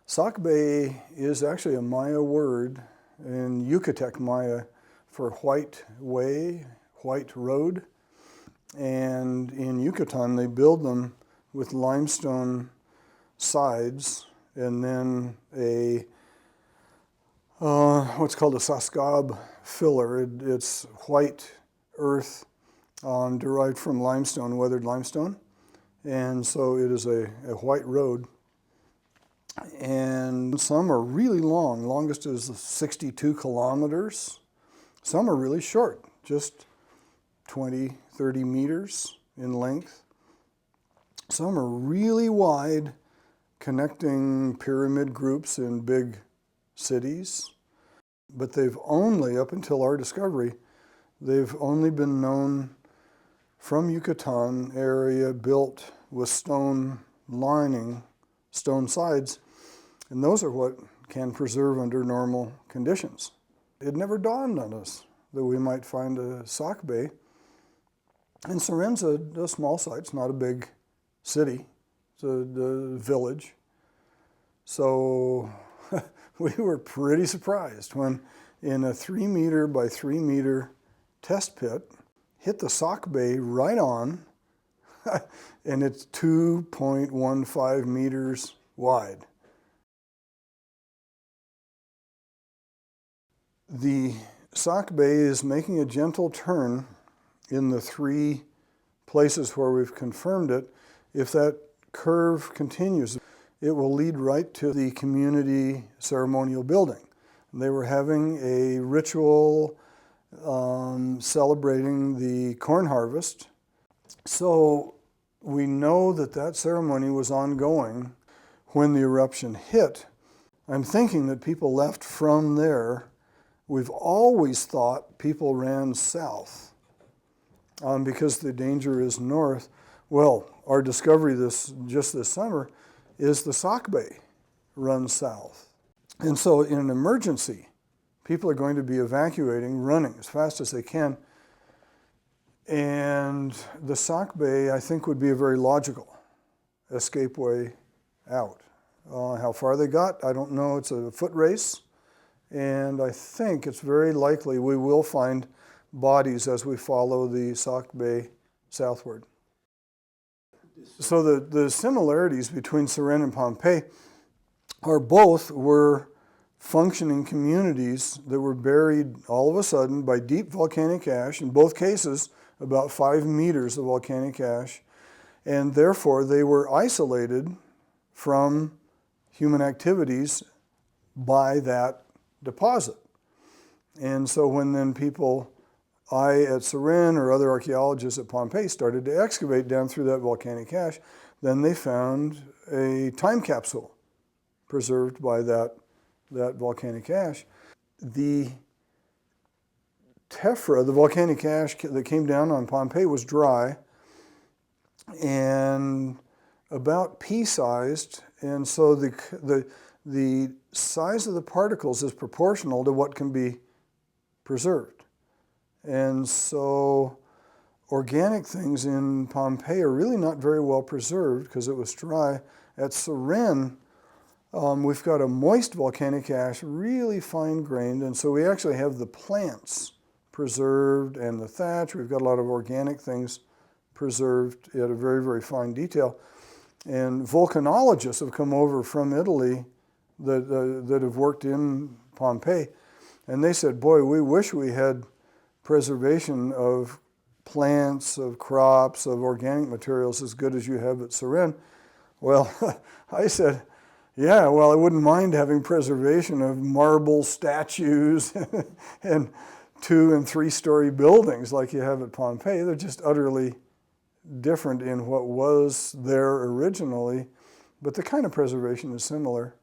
Sacbe is actually a Maya word in Yucatec Maya for white way, white road. And in Yucatan, they build them with limestone sides and then a what's called a Sacbe filler. It's white earth derived from limestone, weathered limestone. And so it is a white road. And some are really long. Longest is 62 kilometers. Some are really short, just 20, 30 meters in length. Some are really wide, connecting pyramid groups in big cities. But they've only, up until our discovery, they've only been known from Yucatan area, built with stone lining, stone sides, and those are what can preserve under normal conditions. It never dawned on us that we might find a Sacbe. And Ceren's a small site, it's not a big city, it's a village. So we were pretty surprised when in a 3 meter by 3 meter test pit, hit the Sacbe right on, and it's 2.15 meters wide. The Sacbe is making a gentle turn in the 3 places where we've confirmed it. If that curve continues, it will lead right to the community ceremonial building. They were having a ritual celebrating the corn harvest. So we know that that ceremony was ongoing when the eruption hit. I'm thinking that people left from there. We've always thought people ran south because the danger is north. Well, our discovery just this summer is the Sacbe runs south. And so in an emergency, people are going to be evacuating, running as fast as they can. And the Sacbe, I think, would be a very logical escape way out. How far they got, I don't know. It's a foot race. And I think it's very likely we will find bodies as we follow the Sacbe southward. So the similarities between Ceren and Pompeii are both were functioning communities that were buried all of a sudden by deep volcanic ash, in both cases about 5 meters of volcanic ash, and therefore they were isolated from human activities by that deposit. And so when then people, at Ceren or other archaeologists at Pompeii started to excavate down through that volcanic ash, then they found a time capsule preserved by that volcanic ash. The tephra, the volcanic ash that came down on Pompeii, was dry and about pea-sized, and so the size of the particles is proportional to what can be preserved. And so organic things in Pompeii are really not very well preserved because it was dry. At Ceren, we've got a moist volcanic ash, really fine-grained, and so we actually have the plants preserved and the thatch. We've got a lot of organic things preserved at a very, very fine detail. And volcanologists have come over from Italy that have worked in Pompeii, and they said, boy, we wish we had preservation of plants, of crops, of organic materials as good as you have at Ceren. Well, I said, yeah, well, I wouldn't mind having preservation of marble statues and 2- and 3-story buildings like you have at Pompeii. They're just utterly different in what was there originally, but the kind of preservation is similar.